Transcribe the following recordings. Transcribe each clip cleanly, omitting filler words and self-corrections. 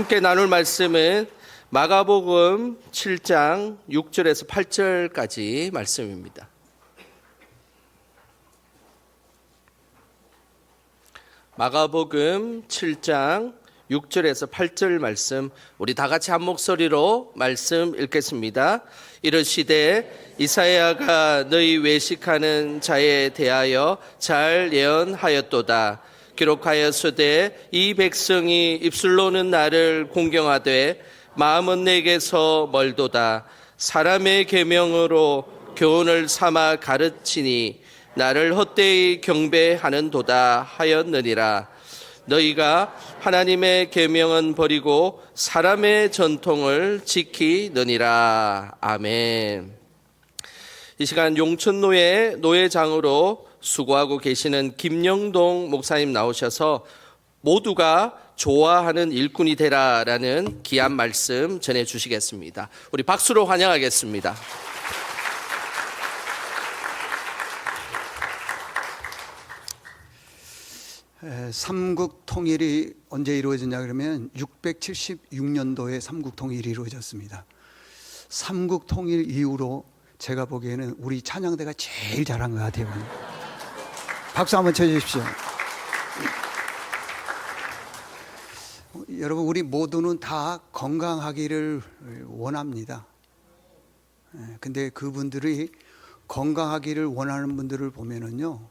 함께 나눌 말씀은 마가복음 7장 6절에서 8절까지 말씀입니다. 마가복음 7장 6절에서 8절 말씀, 우리 다 같이 한 목소리로 말씀 읽겠습니다. 이르시되 이사야가 너희 외식하는 자에 대하여 잘 예언하였도다. 기록하였으되 이 백성이 입술로는 나를 공경하되 마음은 내게서 멀도다. 사람의 계명으로 교훈을 삼아 가르치니 나를 헛되이 경배하는도다 하였느니라. 너희가 하나님의 계명은 버리고 사람의 전통을 지키느니라. 아멘. 이 시간 용천노예 노회장으로 수고하고 계시는 김영동 목사님 나오셔서 모두가 좋아하는 일꾼이 되라라는 귀한 말씀 전해주시겠습니다. 우리 박수로 환영하겠습니다. 삼국 통일이 언제 이루어졌냐 그러면 676년도에 삼국 통일이 이루어졌습니다. 삼국 통일 이후로 제가 보기에는 우리 찬양대가 제일 잘한 것 같아요. 박수 한번 쳐주십시오. 여러분, 우리 모두는 다 건강하기를 원합니다. 근데 그분들이 건강하기를 원하는 분들을 보면은요,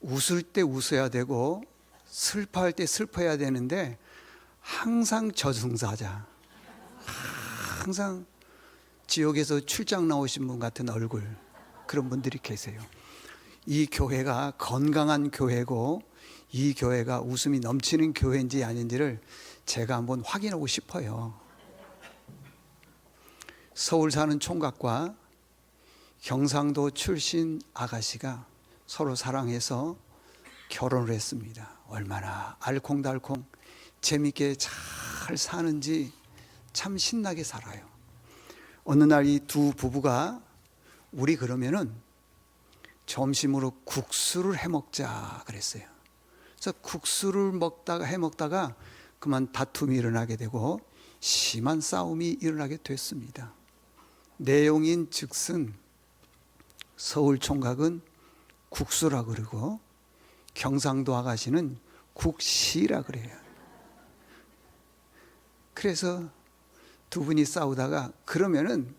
웃을 때 웃어야 되고 슬퍼할 때 슬퍼야 되는데 항상 저승사자, 항상 지옥에서 출장 나오신 분 같은 얼굴, 그런 분들이 계세요. 이 교회가 건강한 교회고 이 교회가 웃음이 넘치는 교회인지 아닌지를 제가 한번 확인하고 싶어요. 서울 사는 총각과 경상도 출신 아가씨가 서로 사랑해서 결혼을 했습니다. 얼마나 알콩달콩 재밌게 잘 사는지 참 신나게 살아요. 어느 날 이 두 부부가 우리 그러면은 점심으로 국수를 해 먹자 그랬어요. 그래서 국수를 해 먹다가 그만 다툼이 일어나게 되고 심한 싸움이 일어나게 됐습니다. 내용인 즉슨 서울 총각은 국수라 그러고 경상도 아가씨는 국시라 그래요. 그래서 두 분이 싸우다가 그러면은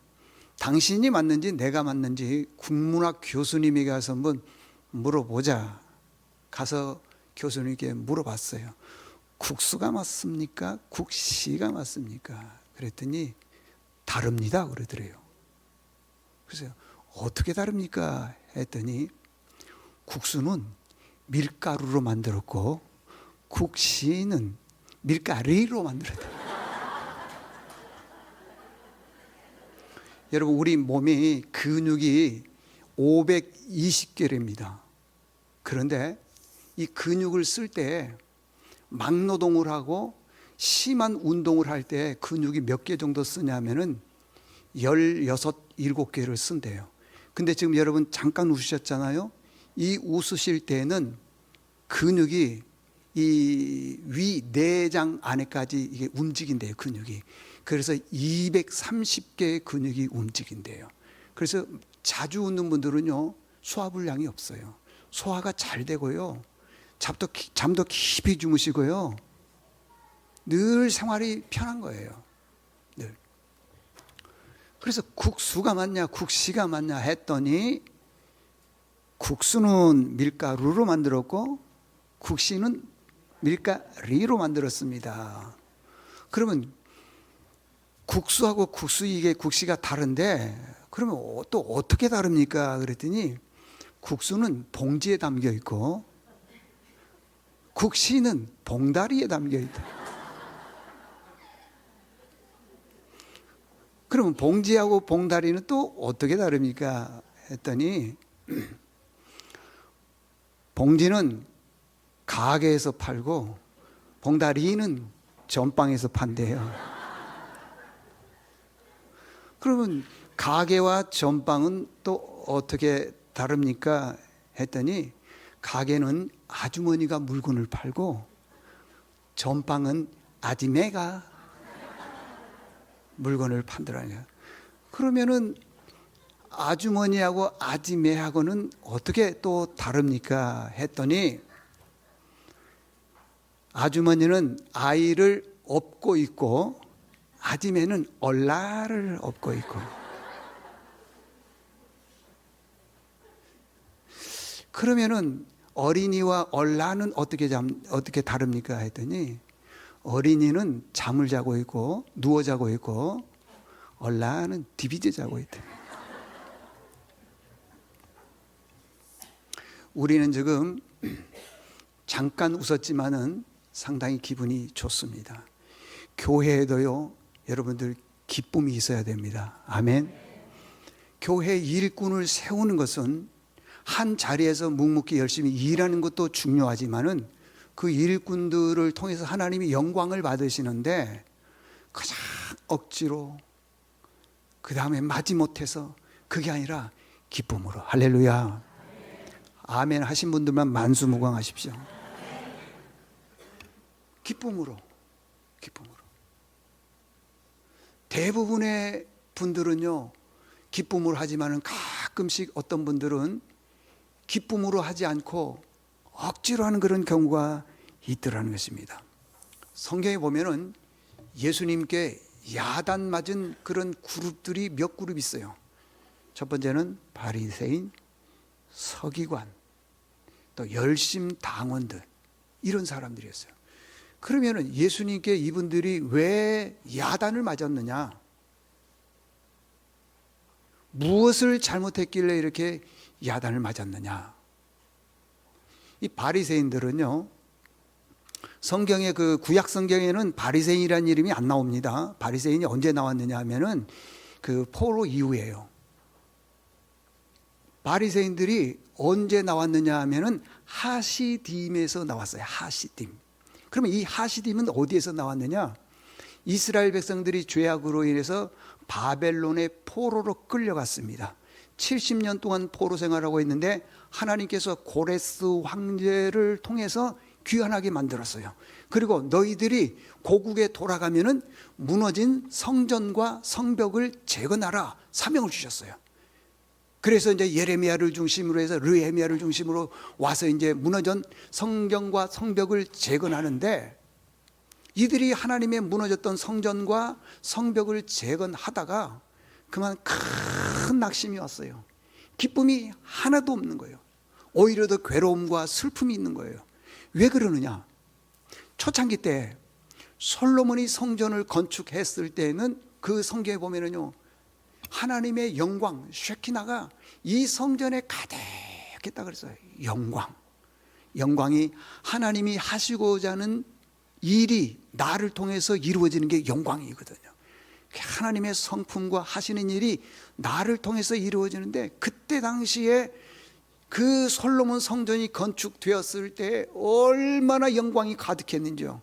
당신이 맞는지 내가 맞는지 국문학 교수님에게 가서 한번 물어보자. 가서 교수님께 물어봤어요. 국수가 맞습니까? 국시가 맞습니까? 그랬더니 다릅니다 그러더래요. 그래서 어떻게 다릅니까? 했더니 국수는 밀가루로 만들었고 국시는 밀가리로 만들었다. 여러분, 우리 몸이 근육이 520개랍니다. 그런데 이 근육을 쓸 때 막노동을 하고 심한 운동을 할 때 근육이 몇 개 정도 쓰냐면은 16, 17개를 쓴대요. 근데 지금 여러분 잠깐 웃으셨잖아요. 이 웃으실 때는 근육이 이 위 내장 안에까지 이게 움직인대요, 근육이. 그래서 230개의 근육이 움직인대요. 그래서 자주 웃는 분들은요, 소화불량이 없어요. 소화가 잘 되고요, 잠도 깊이 주무시고요, 늘 생활이 편한 거예요. 늘. 그래서 국수가 맞냐 국시가 맞냐 했더니 국수는 밀가루로 만들었고 국시는 밀가리로 만들었습니다. 그러면 국수하고 국시가 다른데 그러면 또 어떻게 다릅니까? 그랬더니 국수는 봉지에 담겨 있고 국시는 봉다리에 담겨 있다. 그러면 봉지하고 봉다리는 또 어떻게 다릅니까? 했더니 봉지는 가게에서 팔고 봉다리는 전방에서 판대요. 그러면 가게와 전방은 또 어떻게 다릅니까? 했더니 가게는 아주머니가 물건을 팔고 전방은 아지매가 물건을 판다라니까. 그러면은 아주머니하고 아지매하고는 어떻게 또 다릅니까? 했더니 아주머니는 아이를 업고 있고 아지매는 얼라를 업고 있고. 그러면은 어린이와 얼라는 어떻게 다릅니까? 했더니 어린이는 잠을 자고 있고 누워 자고 있고 얼라는 디비제 자고 있다. 우리는 지금 잠깐 웃었지만은 상당히 기분이 좋습니다. 교회에도요, 여러분들 기쁨이 있어야 됩니다. 아멘. 교회 일꾼을 세우는 것은 한 자리에서 묵묵히 열심히 일하는 것도 중요하지만은 그 일꾼들을 통해서 하나님이 영광을 받으시는데 그냥 억지로 그 다음에 마지못해서 그게 아니라 기쁨으로. 할렐루야. 아멘 하신 분들만 만수무강하십시오. 기쁨으로. 대부분의 분들은요, 기쁨으로 하지만은 가끔씩 어떤 분들은 기쁨으로 하지 않고 억지로 하는 그런 경우가 있더라는 것입니다. 성경에 보면은 예수님께 야단 맞은 그런 그룹들이 몇 그룹 있어요. 첫 번째는 바리새인, 서기관, 또 열심 당원들, 이런 사람들이었어요. 그러면은 예수님께 이분들이 왜 야단을 맞았느냐? 무엇을 잘못했길래 이렇게 야단을 맞았느냐? 이 바리새인들은요, 성경의 그 구약 성경에는 바리새인이라는 이름이 안 나옵니다. 바리새인이 언제 나왔느냐 하면은 그 포로 이후에요. 바리새인들이 언제 나왔느냐 하면은 하시딤에서 나왔어요. 하시딤. 그러면 이 하시딤은 어디에서 나왔느냐? 이스라엘 백성들이 죄악으로 인해서 바벨론의 포로로 끌려갔습니다. 70년 동안 포로 생활하고 있는데 하나님께서 고레스 황제를 통해서 귀환하게 만들었어요. 그리고 너희들이 고국에 돌아가면은 무너진 성전과 성벽을 재건하라 사명을 주셨어요. 그래서 이제 예레미야를 중심으로 해서 르헤미야를 중심으로 와서 이제 무너진 성경과 성벽을 재건하는데, 이들이 하나님의 무너졌던 성전과 성벽을 재건하다가 그만 큰 낙심이 왔어요. 기쁨이 하나도 없는 거예요. 오히려 더 괴로움과 슬픔이 있는 거예요. 왜 그러느냐? 초창기 때 솔로몬이 성전을 건축했을 때는 그 성경에 보면은요, 하나님의 영광 쉐키나가 이 성전에 가득했다 그랬어요. 영광이 하나님이 하시고자 하는 일이 나를 통해서 이루어지는 게 영광이거든요. 하나님의 성품과 하시는 일이 나를 통해서 이루어지는데, 그때 당시에 그 솔로몬 성전이 건축되었을 때 얼마나 영광이 가득했는지요.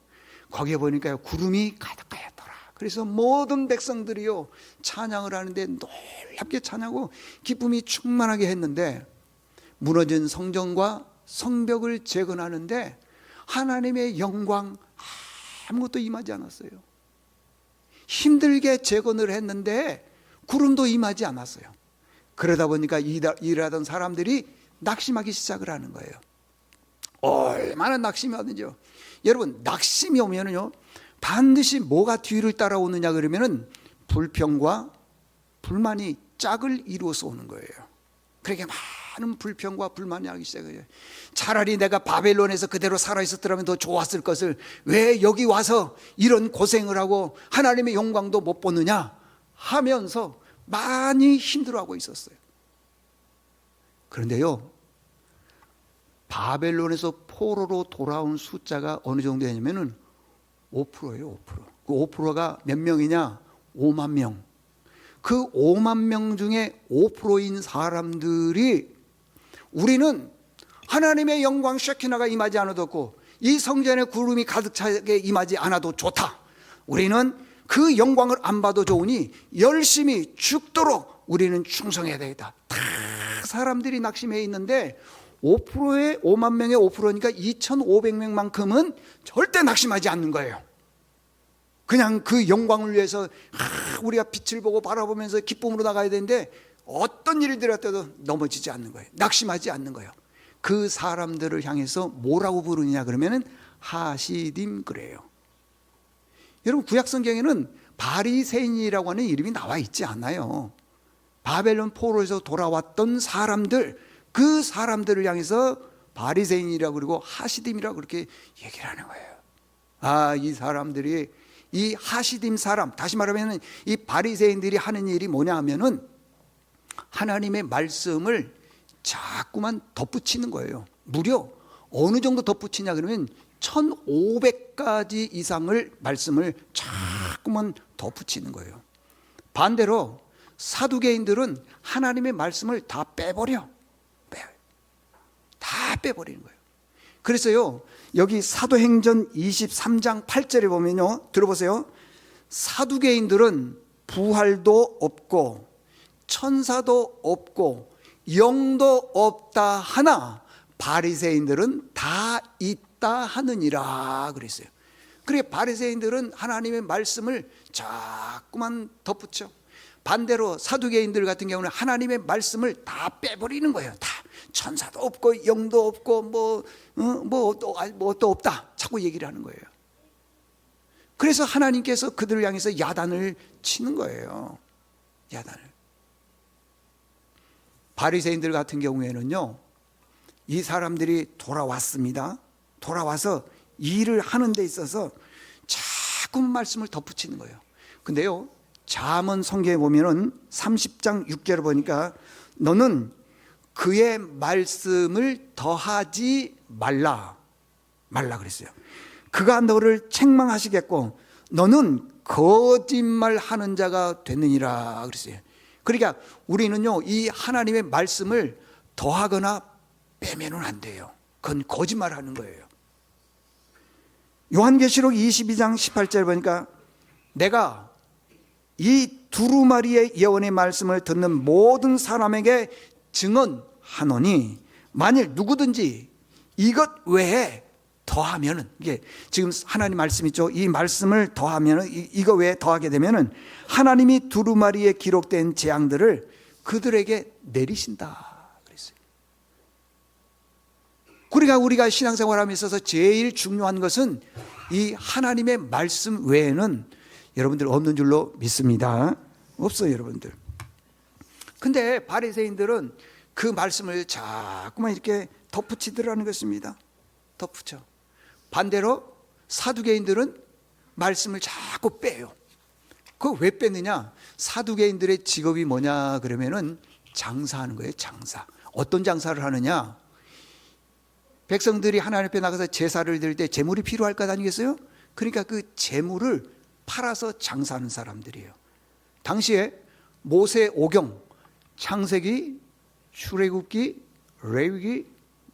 거기에 보니까요, 구름이 가득하였더라. 그래서 모든 백성들이요, 찬양을 하는데 놀랍게 찬양하고 기쁨이 충만하게 했는데, 무너진 성전과 성벽을 재건하는데 하나님의 영광 아무것도 임하지 않았어요. 힘들게 재건을 했는데 구름도 임하지 않았어요. 그러다 보니까 일하던 사람들이 낙심하기 시작을 하는 거예요. 얼마나 낙심이 왔는지요. 여러분, 낙심이 오면은요, 반드시 뭐가 뒤를 따라오느냐 그러면은 불평과 불만이 짝을 이루어서 오는 거예요. 그렇게 많은 불평과 불만이 하기 시작해요. 차라리 내가 바벨론에서 그대로 살아있었더라면 더 좋았을 것을 왜 여기 와서 이런 고생을 하고 하나님의 영광도 못 보느냐 하면서 많이 힘들어하고 있었어요. 그런데요, 바벨론에서 포로로 돌아온 숫자가 어느 정도냐면은 5%예요. 5%. 그 5%가 몇 명이냐? 5만 명. 그 5만 명 중에 5%인 사람들이 우리는 하나님의 영광 쉐키나가 임하지 않아도 좋고 이 성전에 구름이 가득 차게 임하지 않아도 좋다. 우리는 그 영광을 안 봐도 좋으니 열심히 죽도록 우리는 충성해야 되겠다. 다 사람들이 낙심해 있는데 5%의 5만 명의 5%니까 2,500명만큼은 절대 낙심하지 않는 거예요. 그냥 그 영광을 위해서 우리가 빛을 보고 바라보면서 기쁨으로 나가야 되는데 어떤 일이 들었다도 넘어지지 않는 거예요. 낙심하지 않는 거예요. 그 사람들을 향해서 뭐라고 부르느냐 그러면은 하시딤 그래요. 여러분 구약 성경에는 바리새인이라고 하는 이름이 나와 있지 않아요. 바벨론 포로에서 돌아왔던 사람들, 그 사람들을 향해서 바리새인이라고 그러고 하시딤이라고 그렇게 얘기를 하는 거예요. 아, 이 사람들이 이 하시딤 사람, 다시 말하면 이 바리새인들이 하는 일이 뭐냐 하면은 하나님의 말씀을 자꾸만 덧붙이는 거예요. 무려 어느 정도 덧붙이냐 그러면 1500가지 이상을 말씀을 자꾸만 덧붙이는 거예요. 반대로 사두개인들은 하나님의 말씀을 다 빼버려. 다 빼버리는 거예요. 그래서요, 여기 사도행전 23장 8절에 보면요, 들어보세요. 사두개인들은 부활도 없고 천사도 없고 영도 없다 하나 바리새인들은 다 있다 하느니라 그랬어요. 그래 바리새인들은 하나님의 말씀을 자꾸만 덧붙여. 반대로 사두개인들 같은 경우는 하나님의 말씀을 다 빼버리는 거예요. 다 천사도 없고 영도 없고 뭐 또 없다 자꾸 얘기를 하는 거예요. 그래서 하나님께서 그들을 향해서 야단을 치는 거예요. 야단을. 바리새인들 같은 경우에는요, 이 사람들이 돌아왔습니다. 돌아와서 일을 하는 데 있어서 자꾸 말씀을 덧붙이는 거예요. 근데요, 잠언 성경에 보면은 30장 6절을 보니까 너는 그의 말씀을 더하지 말라 그랬어요. 그가 너를 책망하시겠고 너는 거짓말하는 자가 됐느니라 그랬어요. 그러니까 우리는요, 이 하나님의 말씀을 더하거나 빼면은 안 돼요. 그건 거짓말하는 거예요. 요한계시록 22장 18절 보니까 내가 이 두루마리의 예언의 말씀을 듣는 모든 사람에게 증언하노니 만일 누구든지 이것 외에 더하면은, 이게 지금 하나님 말씀 있죠. 이 말씀을 더하면은, 이거 외에 더하게 되면은 하나님이 두루마리에 기록된 재앙들을 그들에게 내리신다 그랬어요. 우리가 신앙생활함에 있어서 제일 중요한 것은 이 하나님의 말씀 외에는 여러분들 없는 줄로 믿습니다. 없어요, 여러분들. 근데 바리새인들은 그 말씀을 자꾸만 이렇게 덧붙이더라는 것입니다. 덧붙여. 반대로 사두개인들은 말씀을 자꾸 빼요. 그거 왜 뺐느냐? 사두개인들의 직업이 뭐냐 그러면은 장사하는 거예요. 장사. 어떤 장사를 하느냐? 백성들이 하나님 앞에 나가서 제사를 드릴 때 재물이 필요할 것 아니겠어요? 그러니까 그 재물을 팔아서 장사하는 사람들이에요. 당시에 모세 오경, 창세기, 출애굽기, 레위기,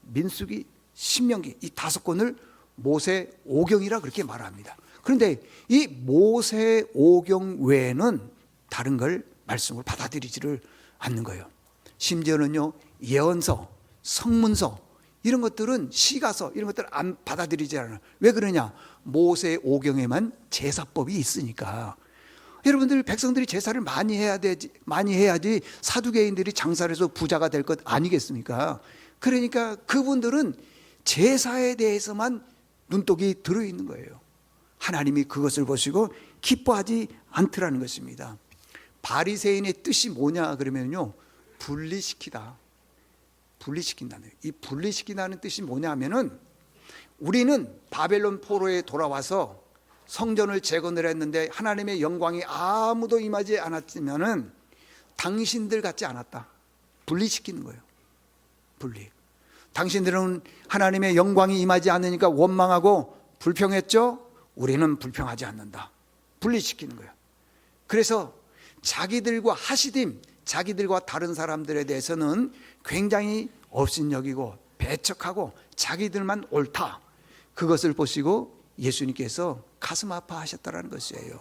민수기, 신명기 이 5권을 모세 오경이라 그렇게 말합니다. 그런데 이 모세 오경 외에는 다른 걸 말씀을 받아들이지를 않는 거예요. 심지어는요, 예언서, 성문서 이런 것들은 시가서 이런 것들을 안 받아들이지 않아요. 왜 그러냐? 모세 오경에만 제사법이 있으니까. 여러분들 백성들이 제사를 많이 해야지 사두개인들이 장사를 해서 부자가 될 것 아니겠습니까? 그러니까 그분들은 제사에 대해서만 눈독이 들어있는 거예요. 하나님이 그것을 보시고 기뻐하지 않더라는 것입니다. 바리새인의 뜻이 뭐냐 그러면요, 분리시키다. 분리시킨다는 거예요. 이 분리시킨다는 뜻이 뭐냐 하면은 우리는 바벨론 포로에 돌아와서 성전을 재건을 했는데 하나님의 영광이 아무도 임하지 않았으면은 당신들 같지 않았다. 분리시키는 거예요. 분리. 당신들은 하나님의 영광이 임하지 않으니까 원망하고 불평했죠? 우리는 불평하지 않는다. 분리시키는 거예요. 그래서 자기들과 하시딤, 자기들과 다른 사람들에 대해서는 굉장히 업신여기고 배척하고 자기들만 옳다. 그것을 보시고 예수님께서 가슴 아파하셨다는 것이에요.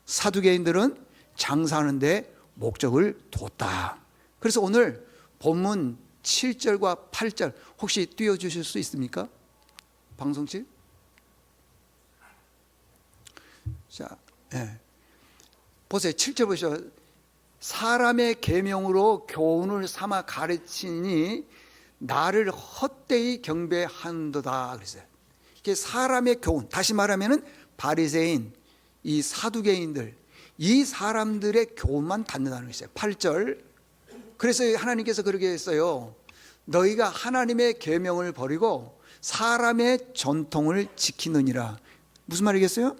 사두개인들은 장사하는데 목적을 뒀다. 그래서 오늘 본문 7절과 8절 혹시 띄워주실 수 있습니까? 방송실? 자, 보세요. 7절 보시죠. 사람의 계명으로 교훈을 삼아 가르치니 나를 헛되이 경배한도다 그랬어요. 이게 사람의 교훈, 다시 말하면은 바리새인, 이 사두개인들, 이 사람들의 교훈만 받는다는 것이에요. 8절. 그래서 하나님께서 그렇게 했어요. 너희가 하나님의 계명을 버리고 사람의 전통을 지키느니라. 무슨 말이겠어요?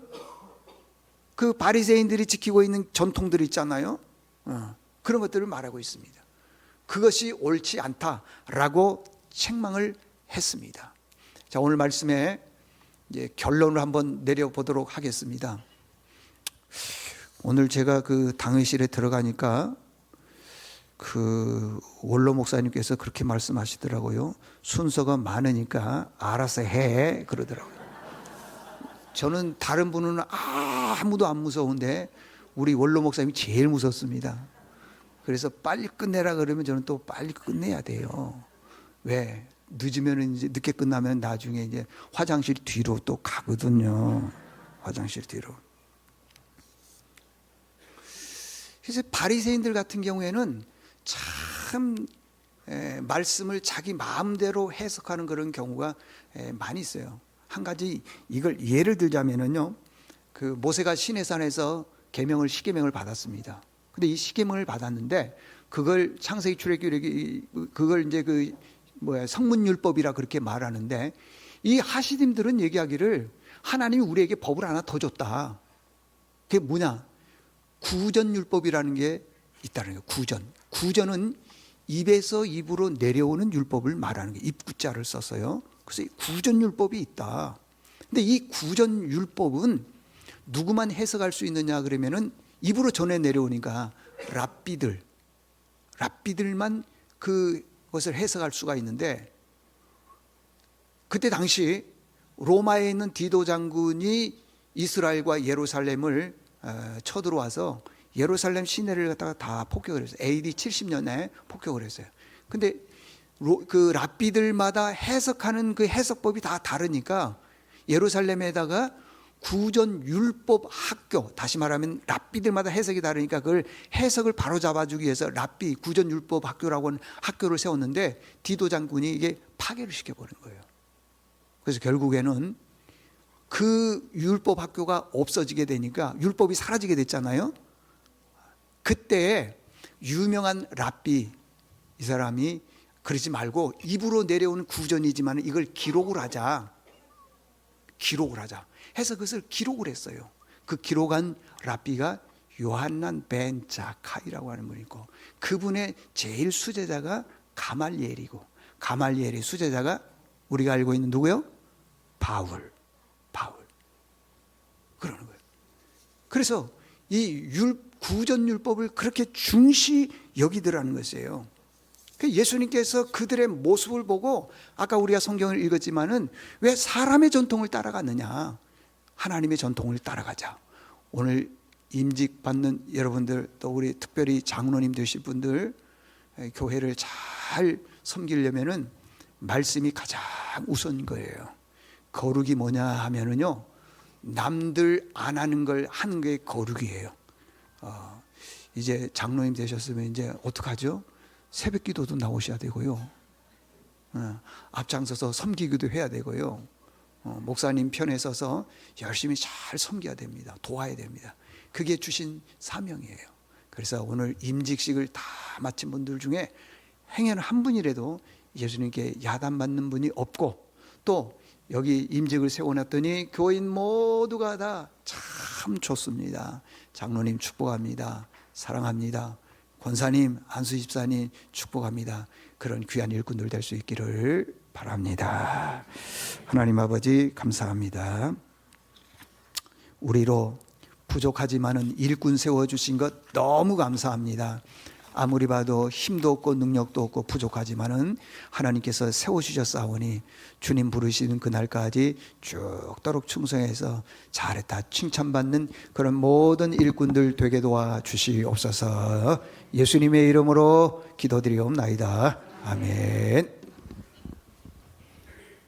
그 바리새인들이 지키고 있는 전통들이 있잖아요. 그런 것들을 말하고 있습니다. 그것이 옳지 않다라고 책망을 했습니다. 자, 오늘 말씀에 이제 결론을 한번 내려보도록 하겠습니다. 오늘 제가 그 당회실에 들어가니까 그 원로 목사님께서 그렇게 말씀하시더라고요. 순서가 많으니까 알아서 해 그러더라고요. 저는 다른 분은 아무도 안 무서운데 우리 원로 목사님이 제일 무섭습니다. 그래서 빨리 끝내라 그러면 저는 또 빨리 끝내야 돼요. 왜? 늦으면 이제 늦게 끝나면 나중에 이제 화장실 뒤로 또 가거든요. 화장실 뒤로. 그래서 바리새인들 같은 경우에는 참 말씀을 자기 마음대로 해석하는 그런 경우가 많이 있어요. 한 가지 이걸 예를 들자면은요, 그 모세가 시내산에서 시계명을 받았습니다. 근데 이 시계명을 받았는데 그걸 창세기 출애굽기 그걸 이제 성문율법이라 그렇게 말하는데, 이 하시딤들은 얘기하기를 하나님이 우리에게 법을 하나 더 줬다. 그게 뭐냐? 구전율법이라는 게 있다는 거예요. 구전은 입에서 입으로 내려오는 율법을 말하는 게 입구자를 썼어요. 그래서 구전율법이 있다. 근데 이 구전율법은 누구만 해석할 수 있느냐 그러면은 입으로 전해 내려오니까 랍비들만 그것을 해석할 수가 있는데, 그때 당시 로마에 있는 디도 장군이 이스라엘과 예루살렘을 쳐들어와서 예루살렘 시내를 갖다가 다 폭격을 했어요. AD 70년에 폭격을 했어요. 근데 그 랍비들마다 해석하는 그 해석법이 다 다르니까 예루살렘에다가 구전율법 학교, 다시 말하면 랍비들마다 해석이 다르니까 그걸 해석을 바로 잡아주기 위해서 구전율법 학교라고 하는 학교를 세웠는데 디도 장군이 이게 파괴를 시켜버린 거예요. 그래서 결국에는 그 율법 학교가 없어지게 되니까 율법이 사라지게 됐잖아요. 그때 유명한 랍비, 이 사람이 그러지 말고 입으로 내려오는 구전이지만 이걸 기록을 하자 해서 그것을 기록을 했어요. 그 기록한 랍비가 요한난 벤 자카이라고 하는 분이 있고, 그분의 제일 수제자가 가말리엘이고, 가말리엘의 수제자가 우리가 알고 있는 누구요? 바울. 그러는 거예요. 그래서 이 구전율법을 그렇게 중시 여기더라는 것이에요. 예수님께서 그들의 모습을 보고, 아까 우리가 성경을 읽었지만은 왜 사람의 전통을 따라갔느냐? 하나님의 전통을 따라가자. 오늘 임직 받는 여러분들, 또 우리 특별히 장로님 되실 분들, 교회를 잘 섬기려면은 말씀이 가장 우선 거예요. 거룩이 뭐냐 하면은요, 남들 안 하는 걸 하는 게 거룩이에요. 이제 장로님 되셨으면 이제 어떡하죠? 새벽 기도도 나오셔야 되고요. 앞장서서 섬기기도 해야 되고요. 목사님 편에 서서 열심히 잘 섬겨야 됩니다. 도와야 됩니다. 그게 주신 사명이에요. 그래서 오늘 임직식을 다 마친 분들 중에 행여는 한 분이라도 예수님께 야단받는 분이 없고, 또 여기 임직을 세워놨더니 교인 모두가 다 참 좋습니다. 장로님 축복합니다. 사랑합니다. 권사님, 안수 집사님 축복합니다. 그런 귀한 일꾼들 될 수 있기를 바랍니다. 하나님 아버지 감사합니다. 우리로 부족하지만은 일꾼 세워주신 것 너무 감사합니다. 아무리 봐도 힘도 없고 능력도 없고 부족하지만은 하나님께서 세워주셨사오니 주님 부르시는 그날까지 쭉도록 충성해서 잘했다 칭찬받는 그런 모든 일꾼들 되게 도와주시옵소서. 예수님의 이름으로 기도드리옵나이다. 아멘.